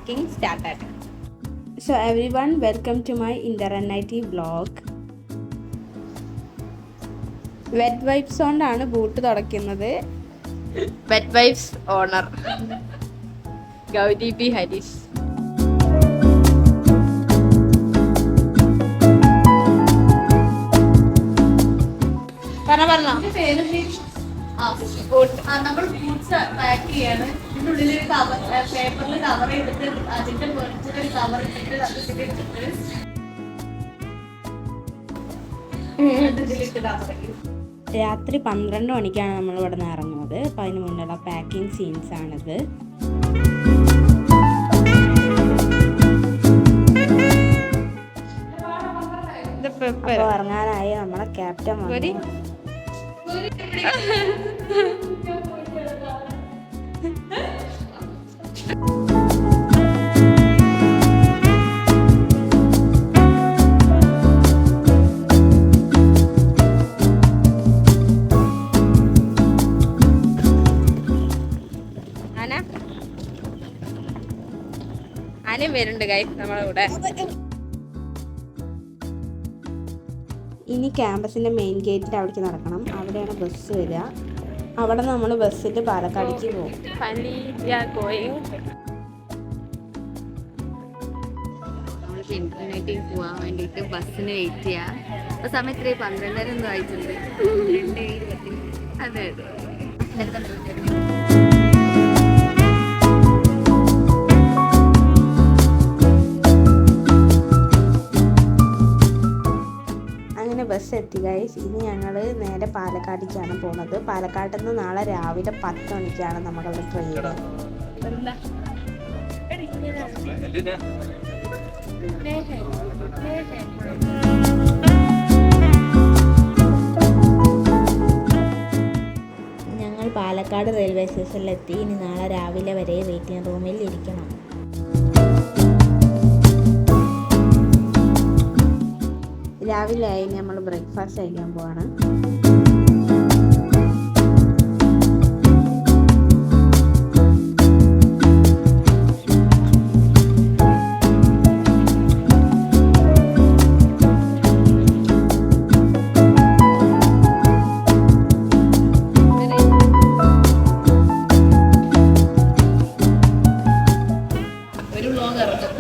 packing started. So everyone, welcome to my Internet vlog. Wet wipes കൊണ്ടാണ് boot തുടയ്ക്കുന്നത്. Wet Wipes owner Gauri B. Harish. പറഞ്ഞോ നമ്മൾ boots pack ചെയ്യാണ്. ഇതിന്റെ ഉള്ളിലൊരു cover, പേപ്പറിൽ കവർ ചെയ്തിട്ട് അതിന്റെ മേടിച്ചിട്ടൊരു കവർ ഇട്ടിട്ട് ഇതിലിട്ട് കവർ ചെയ്യും. രാത്രി 12 മണിക്കാണ് നമ്മൾ ഇവിടെ നിന്ന് ഇറങ്ങുന്നത്. അപ്പം അതിന് മുന്നുള്ള പാക്കിംഗ് സീൻസ് ആണിത്. അപ്പോൾ ഇറങ്ങാനായി നമ്മളെ ക്യാപ്റ്റൻ വന്നു. ആനയും വരുന്നുണ്ട് ഗൈസ് നമ്മളെ കൂടെ. ഇനി ക്യാമ്പസിൻ്റെ മെയിൻ ഗേറ്റിൻ്റെ അവിടേക്ക് നടക്കണം. അവിടെയാണ് ബസ് വരിക. അവിടെ നമ്മൾ ബസ്സിൽ പാലക്കാടേക്ക് പോകും. നമ്മൾക്ക് ഇന്റർനെറ്റിൽ പോകാൻ വേണ്ടിയിട്ട് ബസ്സിന് വെയിറ്റ് ചെയ്യാം. അപ്പോൾ സമയം 12:30 ഒന്നും ആയിട്ടുണ്ട്. 2:20. അതെ ബസ് എത്തി ഗൈസ്. ഇനി ഞങ്ങൾ നേരെ പാലക്കാടേക്കാണ് പോകുന്നത്. പാലക്കാട്ടിൽ നിന്ന് നാളെ രാവിലെ 10 മണിക്കാണ് നമ്മളുടെ ട്രെയിൻ. ഞങ്ങൾ പാലക്കാട് റെയിൽവേ സ്റ്റേഷനിലെത്തി. ഇനി നാളെ രാവിലെ വരെ വെയിറ്റിംഗ് റൂമിൽ ഇരിക്കണം. രാവിലെ ആയി നമ്മൾ ബ്രേക്ക്ഫാസ്റ്റ് കഴിക്കാൻ പോവാണ്. ഒരു വ്ലോഗ് ഇറക്കും.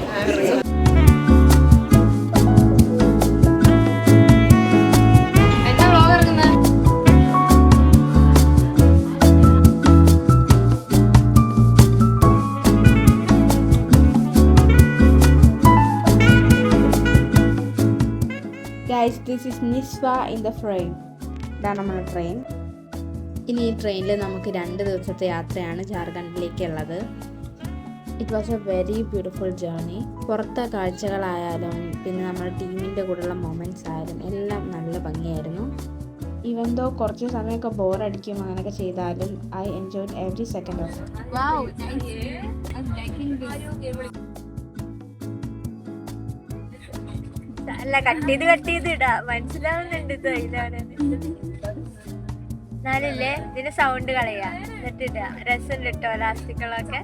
Guys, this is Niswa in the train. ഇതാണ് നമ്മുടെ ട്രെയിൻ. ഇനി ഈ ട്രെയിനിൽ നമുക്ക് 2 ദിവസത്തെ യാത്രയാണ് ജാർഖണ്ഡിലേക്കുള്ളത്. It was a very beautiful journey. പുറത്തെ കാഴ്ചകളായാലും പിന്നെ നമ്മുടെ ടീമിൻ്റെ കൂടെയുള്ള മൊമെൻറ്റ്സ് ആയാലും എല്ലാം നല്ല ഭംഗിയായിരുന്നു. ഈവൻ ദോ കുറച്ച് സമയമൊക്കെ ബോറടിക്കും അങ്ങനെയൊക്കെ ചെയ്താലും I enjoyed every second of it. അല്ല കട്ട് ചെയ്ത് ഇടാ, മനസ്സിലാവുന്നുണ്ട് ഇത് അതിലാണ്. എന്നാലില്ലേ ഇതിന്റെ സൗണ്ട് കളയാ, എന്നിട്ട് ഇടാ. രസം കിട്ടോ ലാസ്റ്റിക്കുകളൊക്കെ.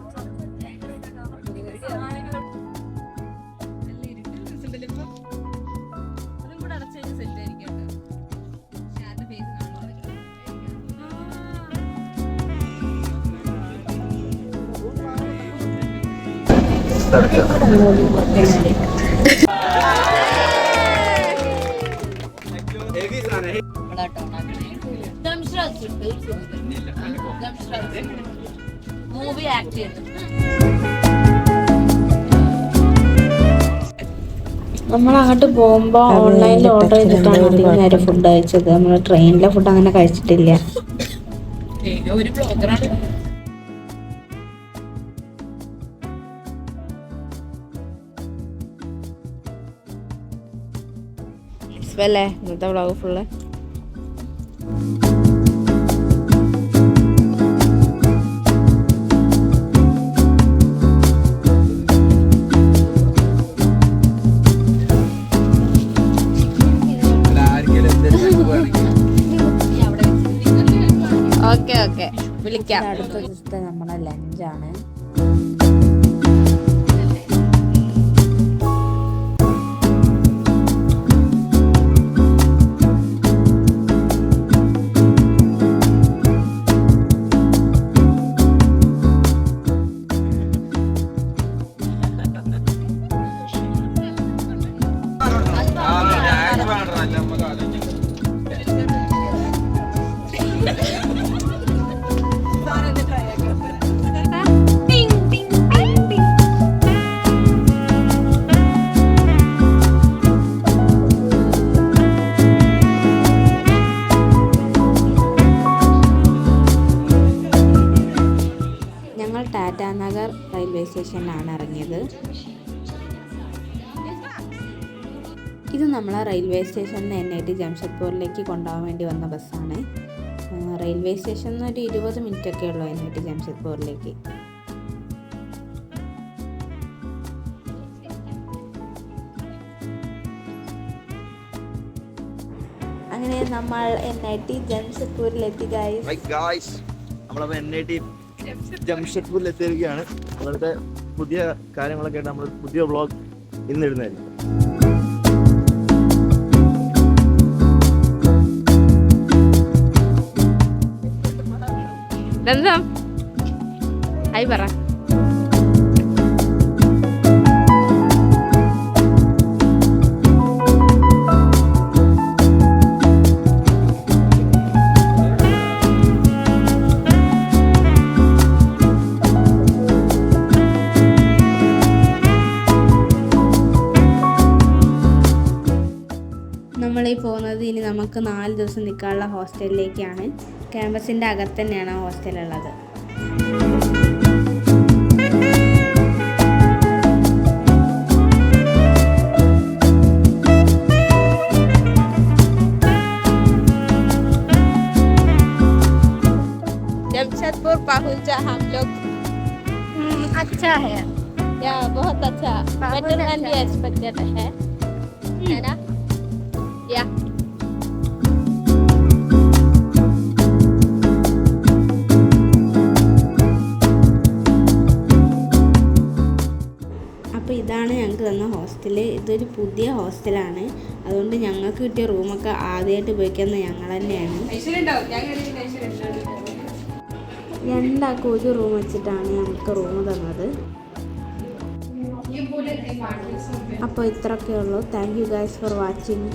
മൂവി ആക്ട് ചെയ്യുന്നു. നമ്മൾ അങ്ങോട്ട് പോകുമ്പോൾ ഓൺലൈനിൽ ഓർഡർ ചെയ്തിട്ടാണ് അധികം നേരം ഫുഡ് കഴിച്ചത്. നമ്മൾ ട്രെയിനിലെ ഫുഡ് അങ്ങനെ കഴിച്ചിട്ടില്ല. ഒരു ബ്ലോഗറാണ്. അല്ലേ ഇന്നത്തെ വ്ളോഗ് ഫുള്ള്. ഓക്കെ വിളിക്കാം. അടുത്ത ദിവസത്തെ നമ്മളെ ലഞ്ചാണ്. ഇറങ്ങിയത്. ഇത് നമ്മളെ റെയിൽവേ സ്റ്റേഷനിൽ നിന്ന് NIT ജംഷഡ്പൂരിലേക്ക് കൊണ്ടുപോകാൻ വേണ്ടി വന്ന ബസ്സാണ്. റെയിൽവേ സ്റ്റേഷനിൽ നിന്ന് ഒരു 20 മിനിറ്റൊക്കെ ഉള്ളൂ NIT ജംഷഡ്പൂരിലേക്ക്. അങ്ങനെ നമ്മൾ NIT ജംഷഡ്പൂരിലെത്തി ഗൈസ്. നമ്മളപ്പോൾ NIT ജംഷഡ്പൂരിൽ എത്തിയിരിക്കുകയാണ്. നമ്മളുടെ പുതിയ കാര്യങ്ങളൊക്കെ ആയിട്ട് നമ്മൾ പുതിയ വ്ളോഗ് ഇന്നിടുന്നതായിരിക്കും. ഹായ് പറ. നമ്മളീ പോകുന്നത് ഇനി നമുക്ക് 4 ദിവസം നിൽക്കാനുള്ള ഹോസ്റ്റലിലേക്കാണ്. ക്യാമ്പസിൻ്റെ അകത്ത് തന്നെയാണ് ആ ഹോസ്റ്റലുള്ളത്. जमशेदपुर पहुंचा हम लोग. अच्छा है या बहुत अच्छा, बेटर देन वी एक्सपेक्टेड है ना? या അപ്പോൾ ഇതാണ് ഞങ്ങൾക്ക് തന്ന ഹോസ്റ്റൽ. ഇതൊരു പുതിയ ഹോസ്റ്റലാണ്. അതുകൊണ്ട് ഞങ്ങൾക്ക് കിട്ടിയ റൂമൊക്കെ ആദ്യമായിട്ട് ഉപയോഗിക്കുന്നത് ഞങ്ങൾ തന്നെയാണ്. രണ്ടാൾക്കും ഒരു റൂം വെച്ചിട്ടാണ് ഞങ്ങൾക്ക് റൂം തന്നത്. അപ്പോൾ ഇത്രയൊക്കെ ഉള്ളൂ. Thank you guys for watching.